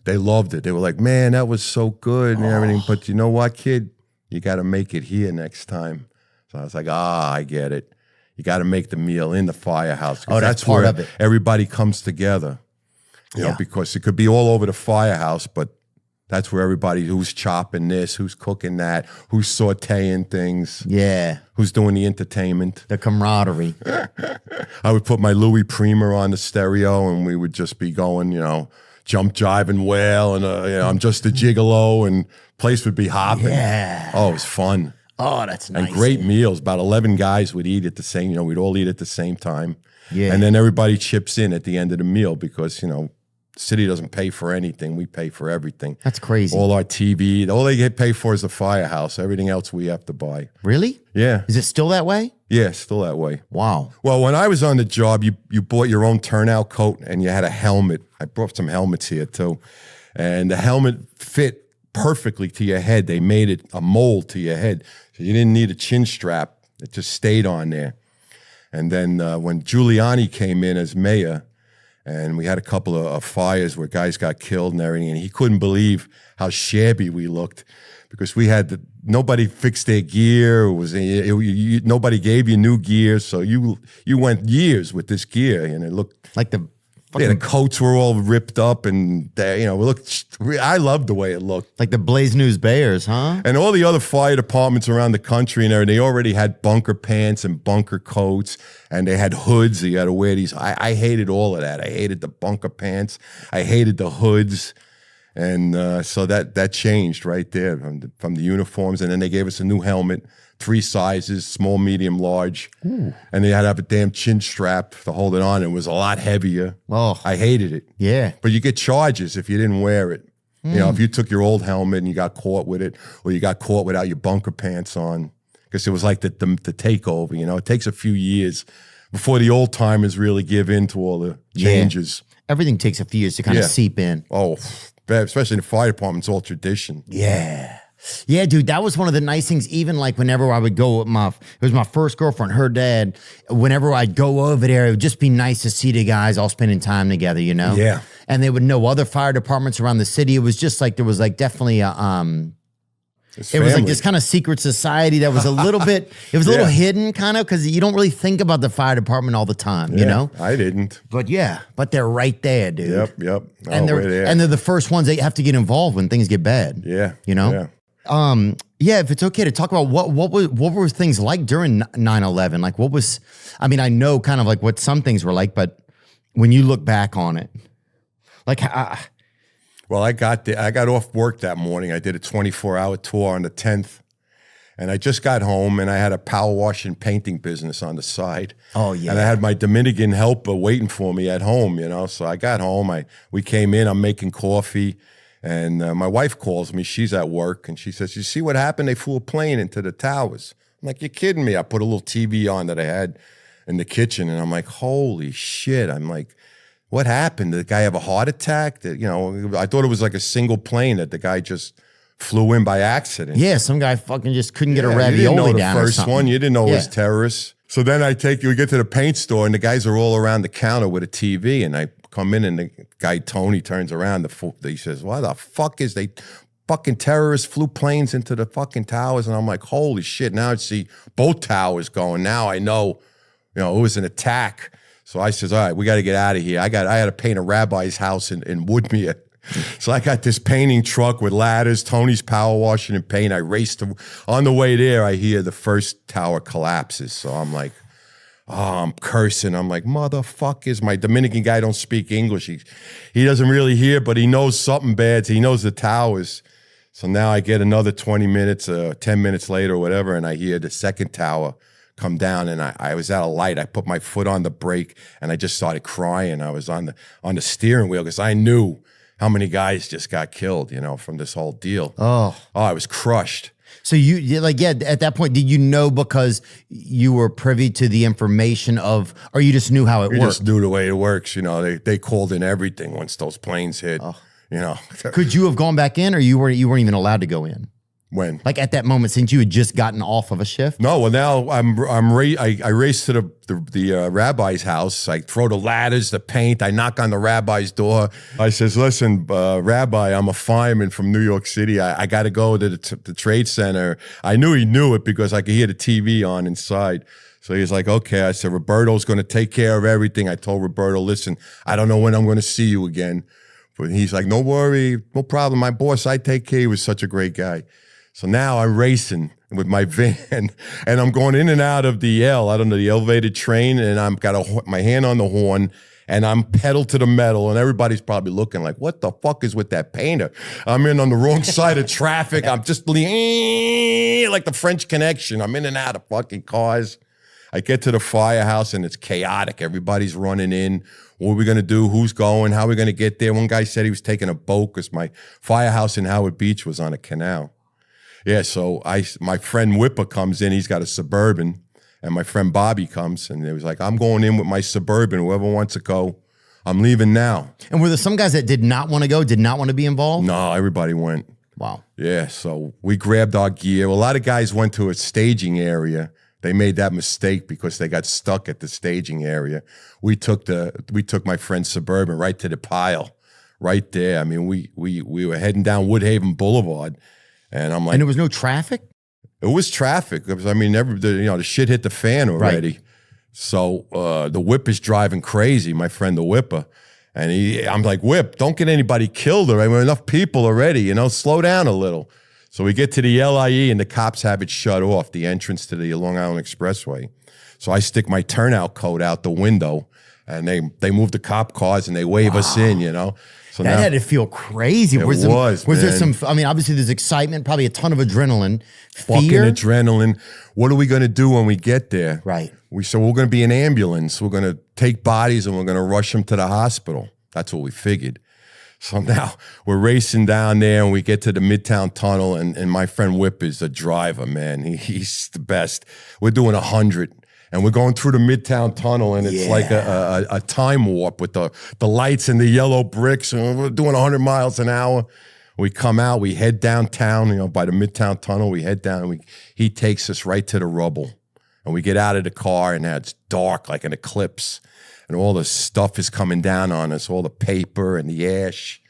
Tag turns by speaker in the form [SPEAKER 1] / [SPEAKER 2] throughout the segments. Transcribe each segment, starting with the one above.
[SPEAKER 1] They loved it. They were like, man, that was so good and everything. But you know what, kid? You got to make it here next time. So I was like, I get it. You got to make the meal in the firehouse.
[SPEAKER 2] Oh, that's part
[SPEAKER 1] where
[SPEAKER 2] of it.
[SPEAKER 1] Everybody comes together. You know, because it could be all over the firehouse, but that's where everybody, who's chopping this, who's cooking that, who's sauteing things.
[SPEAKER 2] Yeah.
[SPEAKER 1] Who's doing the entertainment.
[SPEAKER 2] The camaraderie.
[SPEAKER 1] I would put my Louis Prima on the stereo and we would just be going, you know, jump, jive, and wail. And, you know, I'm just a gigolo and place would be hopping.
[SPEAKER 2] Yeah.
[SPEAKER 1] Oh, it was fun.
[SPEAKER 2] Oh, that's nice.
[SPEAKER 1] And great meals. About 11 guys would eat at the same, you know, we'd all eat at the same time.
[SPEAKER 2] Yeah.
[SPEAKER 1] And then everybody chips in at the end of the meal because, you know, the city doesn't pay for anything. We pay for everything.
[SPEAKER 2] That's crazy.
[SPEAKER 1] All our TV, all they get paid for is the firehouse. Everything else we have to buy.
[SPEAKER 2] Really?
[SPEAKER 1] Yeah.
[SPEAKER 2] Is it still that way?
[SPEAKER 1] Yeah, still that way.
[SPEAKER 2] Wow.
[SPEAKER 1] Well, when I was on the job, you bought your own turnout coat and you had a helmet. I brought some helmets here too. And the helmet fit perfectly to your head. They made it a mold to your head. So you didn't need a chin strap. It just stayed on there. And then when Giuliani came in as mayor, and we had a couple of fires where guys got killed and everything, and he couldn't believe how shabby we looked because we had nobody fixed their gear. Nobody gave you new gear, so you went years with this gear, and it looked
[SPEAKER 2] like the
[SPEAKER 1] coats were all ripped up, and you know, I loved the way it looked.
[SPEAKER 2] Like the Blaze News Bears, huh?
[SPEAKER 1] And all the other fire departments around the country and everything, they already had bunker pants and bunker coats, and they had hoods. So you had to wear these. I hated all of that. I hated the bunker pants. I hated the hoods. And so that changed right there from the uniforms. And then they gave us a new helmet, 3 sizes, small, medium, large. Ooh. And they had to have a damn chin strap to hold it on. It was a lot heavier.
[SPEAKER 2] Oh,
[SPEAKER 1] I hated it.
[SPEAKER 2] Yeah.
[SPEAKER 1] But you get charges if you didn't wear it. You know, if you took your old helmet and you got caught with it, or you got caught without your bunker pants on, because it was like the takeover. You know, it takes a few years before the old timers really give in to all the changes.
[SPEAKER 2] Yeah. Everything takes a few years to kind of seep in.
[SPEAKER 1] Oh, especially in the fire department, it's all tradition.
[SPEAKER 2] Yeah. Yeah, dude, that was one of the nice things. Even like whenever I would go with it was my first girlfriend, her dad, whenever I'd go over there, it would just be nice to see the guys all spending time together, you know?
[SPEAKER 1] Yeah.
[SPEAKER 2] And they would know other fire departments around the city. It was just like, there was like definitely a, it was like this kind of secret society that was a little bit, it was a little hidden kind of, because you don't really think about the fire department all the time, you know?
[SPEAKER 1] I didn't.
[SPEAKER 2] But but they're right there, dude.
[SPEAKER 1] Yep.
[SPEAKER 2] And they're the first ones that have to get involved when things get bad.
[SPEAKER 1] Yeah.
[SPEAKER 2] You know?
[SPEAKER 1] Yeah.
[SPEAKER 2] If it's okay to talk about what were things like during 9/11? Like what was, I mean, I know kind of like what some things were like, but when you look back on it, like,
[SPEAKER 1] well, I got off work that morning. I did a 24-hour tour on the 10th, and I just got home, and I had a power wash and painting business on the side.
[SPEAKER 2] Oh, yeah.
[SPEAKER 1] And I had my Dominican helper waiting for me at home, you know. So I got home. We came in. I'm making coffee, and my wife calls me. She's at work, and she says, "You see what happened? They flew a plane into the towers." I'm like, "You're kidding me." I put a little TV on that I had in the kitchen, and I'm like, "Holy shit." I'm like, what happened? Did the guy have a heart attack? You know, I thought it was like a single plane that the guy just flew in by accident.
[SPEAKER 2] Yeah, some guy fucking just couldn't get a ravioli
[SPEAKER 1] you didn't know
[SPEAKER 2] down
[SPEAKER 1] the
[SPEAKER 2] or
[SPEAKER 1] first
[SPEAKER 2] something.
[SPEAKER 1] one. You didn't know it was terrorists. So then we get to the paint store, and the guys are all around the counter with a TV, and I come in, and the guy, Tony, turns around. He says, "Why the fuck is they fucking terrorists flew planes into the fucking towers?" And I'm like, holy shit. Now I see both towers going. Now I know, you know, it was an attack. So I says, all right, we got to get out of here. I had to paint a rabbi's house in Woodmere. So I got this painting truck with ladders, Tony's power washing and paint. I raced on the way there. I hear the first tower collapses. So I'm like, I'm cursing. I'm like, motherfuckers. My Dominican guy don't speak English. He doesn't really hear, but he knows something bad. So he knows the towers. So now I get another 20 minutes, 10 minutes later or whatever, and I hear the second tower come down, and I was at a light. I put my foot on the brake, and I just started crying. I was on the steering wheel because I knew how many guys just got killed, you know, from this whole deal. Oh, I was crushed.
[SPEAKER 2] So at that point, did you know because you were privy to the information or you just knew how it worked?
[SPEAKER 1] You just knew the way it works. You know, they called in everything once those planes hit. You know,
[SPEAKER 2] could you have gone back in, or you weren't even allowed to go in?
[SPEAKER 1] When?
[SPEAKER 2] Like at that moment, since you had just gotten off of a shift?
[SPEAKER 1] No, well now I race to the rabbi's house. I throw the ladders, the paint. I knock on the rabbi's door. I says, "Listen, Rabbi, I'm a fireman from New York City. I got to go to the trade center." I knew he knew it because I could hear the TV on inside. So he's like, "Okay." I said, "Roberto's going to take care of everything." I told Roberto, "Listen, I don't know when I'm going to see you again." But he's like, "No worry, no problem. My boss, I take care." He was such a great guy. So now I'm racing with my van, and I'm going in and out of the the elevated train, and I'm got my hand on the horn, and I'm pedal to the metal, and everybody's probably looking like, what the fuck is with that painter? I'm in on the wrong side of traffic. I'm just like the French Connection. I'm in and out of fucking cars. I get to the firehouse, and it's chaotic. Everybody's running in. What are we going to do? Who's going? How are we going to get there? One guy said he was taking a boat because my firehouse in Howard Beach was on a canal. Yeah, so my friend Whipper comes in. He's got a Suburban, and my friend Bobby comes, and he was like, "I'm going in with my Suburban. Whoever wants to go, I'm leaving now."
[SPEAKER 2] And were there some guys that did not want to go, did not want to be involved?
[SPEAKER 1] No, everybody went.
[SPEAKER 2] Wow.
[SPEAKER 1] Yeah, so we grabbed our gear. A lot of guys went to a staging area. They made that mistake because they got stuck at the staging area. We took my friend's Suburban right to the pile, right there. I mean, we were heading down Woodhaven Boulevard. And I'm like,
[SPEAKER 2] and there was no traffic?
[SPEAKER 1] It was traffic. I mean, the shit hit the fan already. Right. So the Whip is driving crazy, my friend the Whipper. And I'm like, Whip, don't get anybody killed already. We're enough people already, slow down a little. So we get to the LIE and the cops have it shut off, the entrance to the Long Island Expressway. So I stick my turnout coat out the window, and they move the cop cars and they wave us in, So
[SPEAKER 2] that had to feel crazy.
[SPEAKER 1] Was
[SPEAKER 2] there some, I mean, obviously there's excitement, probably a ton of adrenaline,
[SPEAKER 1] fucking
[SPEAKER 2] fear.
[SPEAKER 1] adrenaline. What are we going to do when we get there?
[SPEAKER 2] Right.
[SPEAKER 1] We're going to be an ambulance. We're going to take bodies and we're going to rush them to the hospital. That's what we figured. So now we're racing down there and we get to the Midtown Tunnel, and my friend Whip is a driver, man. He's the best. We're doing 100. And we're going through the Midtown Tunnel, and it's like a time warp with the lights and the yellow bricks, and we're doing 100 miles an hour. We come out, we head downtown, by the Midtown Tunnel. We head down, and he takes us right to the rubble. And we get out of the car, and now it's dark like an eclipse. And all the stuff is coming down on us, all the paper and the ash.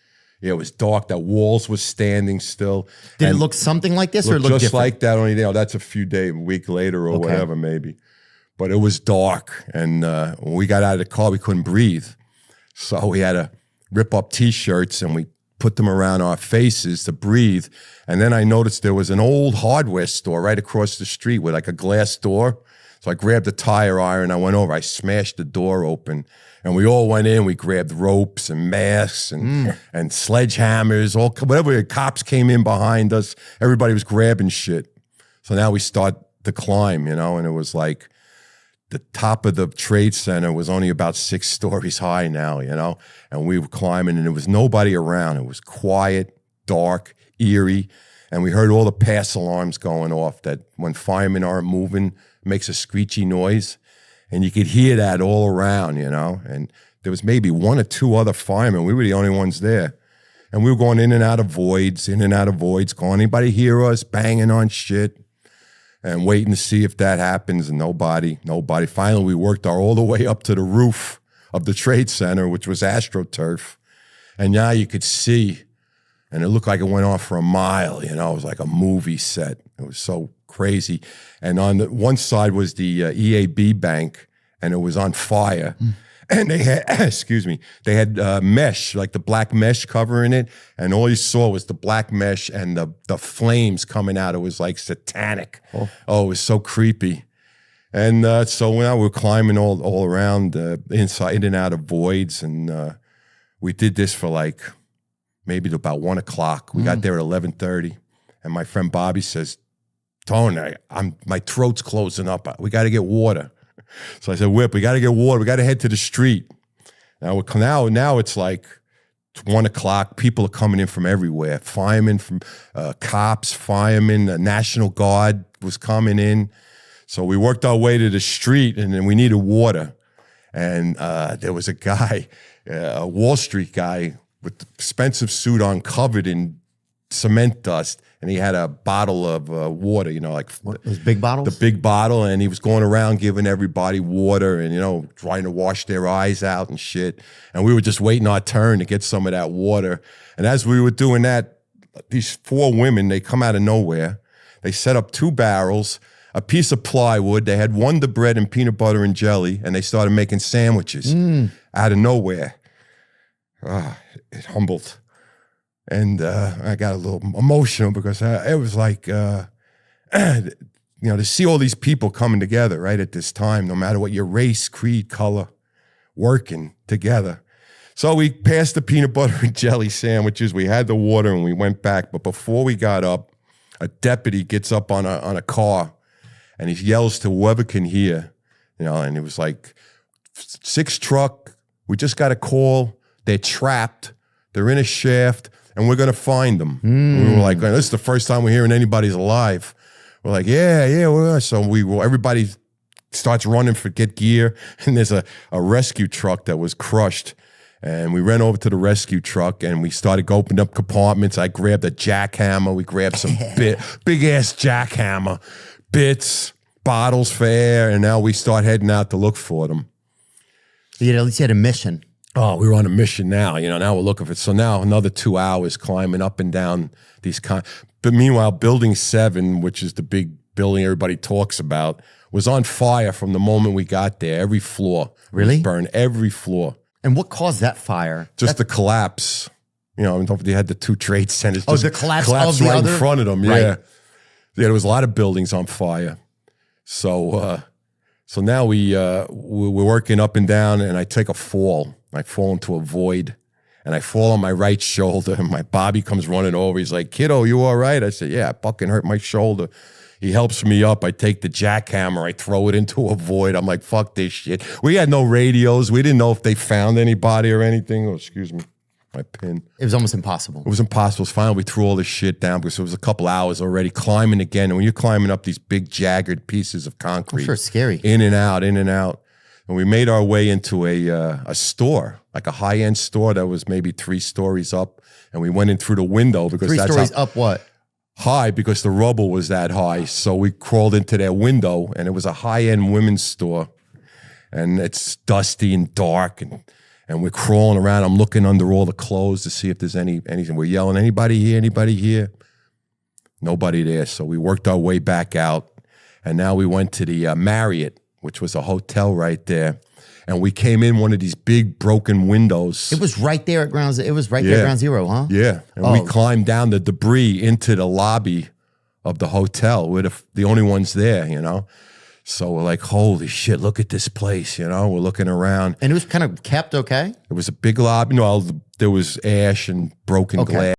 [SPEAKER 1] Yeah, it was dark. The walls were standing still.
[SPEAKER 2] Did it look something like this, or it looked
[SPEAKER 1] just
[SPEAKER 2] different?
[SPEAKER 1] like that? Only that's a week later or whatever, maybe. But it was dark, and when we got out of the car, we couldn't breathe. So we had to rip up T-shirts, and we put them around our faces to breathe. And then I noticed there was an old hardware store right across the street with like a glass door. So I grabbed a tire iron, I went over, I smashed the door open, and we all went in. We grabbed ropes and masks and sledgehammers, whatever. Cops came in behind us. Everybody was grabbing shit. So now we start to climb, and it was like, the top of the trade center was only about 6 stories high now, and we were climbing, and there was nobody around. It was quiet, dark, eerie, and we heard all the pass alarms going off that when firemen aren't moving, it makes a screechy noise, and you could hear that all around, and there was maybe 1 or 2 other firemen. We were the only ones there, and we were going in and out of voids, Calling anybody hear us, banging on shit. And waiting to see if that happens, and nobody. Finally, we worked all the way up to the roof of the trade center, which was AstroTurf. And now you could see, and it looked like it went on for a mile, it was like a movie set. It was so crazy. And on the one side was the EAB bank, and it was on fire. And they had, they had mesh, like the black mesh covering it. And all you saw was the black mesh and the flames coming out. It was like satanic. Oh, it was so creepy. And so now we're climbing all around inside, in and out of voids. And we did this for like maybe about 1 o'clock. We got there at 11:30. And my friend Bobby says, Tone, my throat's closing up. We got to get water. So I said, Whip, we got to get water. We got to head to the street. Now it's like 1 o'clock. People are coming in from everywhere. Firemen, from cops, firemen, the National Guard was coming in. So we worked our way to the street, and then we needed water. And there was a guy, a Wall Street guy with the expensive suit on, covered in cement dust, and he had a bottle of water, you know, like
[SPEAKER 2] those big bottles?
[SPEAKER 1] The big bottle, and he was going around giving everybody water and, you know, trying to wash their eyes out and shit. And we were just waiting our turn to get some of that water. And as we were doing that, these 4 women, they come out of nowhere. They set up 2 barrels, a piece of plywood. They had Wonder Bread and peanut butter and jelly, and they started making sandwiches out of nowhere. It humbled. And I got a little emotional because it was like, you know, to see all these people coming together right at this time, no matter what your race, creed, color, working together. So we passed the peanut butter and jelly sandwiches. We had the water and we went back. But before we got up, a deputy gets up on a car and he yells to whoever can hear, you know, and it was like, 6 truck, we just got a call. They're trapped. They're in a shaft. And we're going to find them. We were like, this is the first time we're hearing anybody's alive. We're like, yeah. So everybody starts running for get gear. And there's a rescue truck that was crushed. And we ran over to the rescue truck and we started opening up compartments. I grabbed a jackhammer. We grabbed some big ass jackhammer, bits, bottles for air. And now we start heading out to look for them.
[SPEAKER 2] You at least had a mission.
[SPEAKER 1] Oh, we were on a mission now. You know, now we're looking for. So now another 2 hours climbing up and down these. But meanwhile, Building 7, which is the big building everybody talks about, was on fire from the moment we got there. Every floor
[SPEAKER 2] really
[SPEAKER 1] burned. Every floor.
[SPEAKER 2] And what caused that fire?
[SPEAKER 1] Just the collapse. You know, they had the 2 trade centers.
[SPEAKER 2] Oh, the collapse
[SPEAKER 1] right in front of them.
[SPEAKER 2] Right.
[SPEAKER 1] Yeah, there was a lot of buildings on fire. So, so now we're working up and down, and I take a fall. I fall into a void, and I fall on my right shoulder, and my Bobby comes running over. He's like, kiddo, you all right? I said, yeah, I fucking hurt my shoulder. He helps me up. I take the jackhammer. I throw it into a void. I'm like, fuck this shit. We had no radios. We didn't know if they found anybody or anything. Oh, excuse me, my pin.
[SPEAKER 2] It was almost impossible.
[SPEAKER 1] It was impossible. It was finally, we threw all this shit down because it was a couple hours already climbing again. And when you're climbing up these big jagged pieces of concrete.
[SPEAKER 2] I'm sure it's scary.
[SPEAKER 1] In and out, in and out. And we made our way into a store, like a high-end store that was maybe 3 stories up. And we went in through the window because
[SPEAKER 2] 3
[SPEAKER 1] that's
[SPEAKER 2] stories up what?
[SPEAKER 1] High, because the rubble was that high. So we crawled into their window, and it was a high-end women's store. And it's dusty and dark, and we're crawling around. I'm looking under all the clothes to see if there's anything. We're yelling, anybody here, anybody here? Nobody there. So we worked our way back out. And now we went to the Marriott, which was a hotel right there. And we came in one of these big broken windows.
[SPEAKER 2] It was right there at ground zero. It was right there at ground zero, huh?
[SPEAKER 1] Yeah. And we climbed down the debris into the lobby of the hotel. We're the only ones there, you know? So we're like, holy shit, look at this place, you know? We're looking around.
[SPEAKER 2] And it was kind of kept okay?
[SPEAKER 1] It was a big lobby. No, there was ash and broken glass.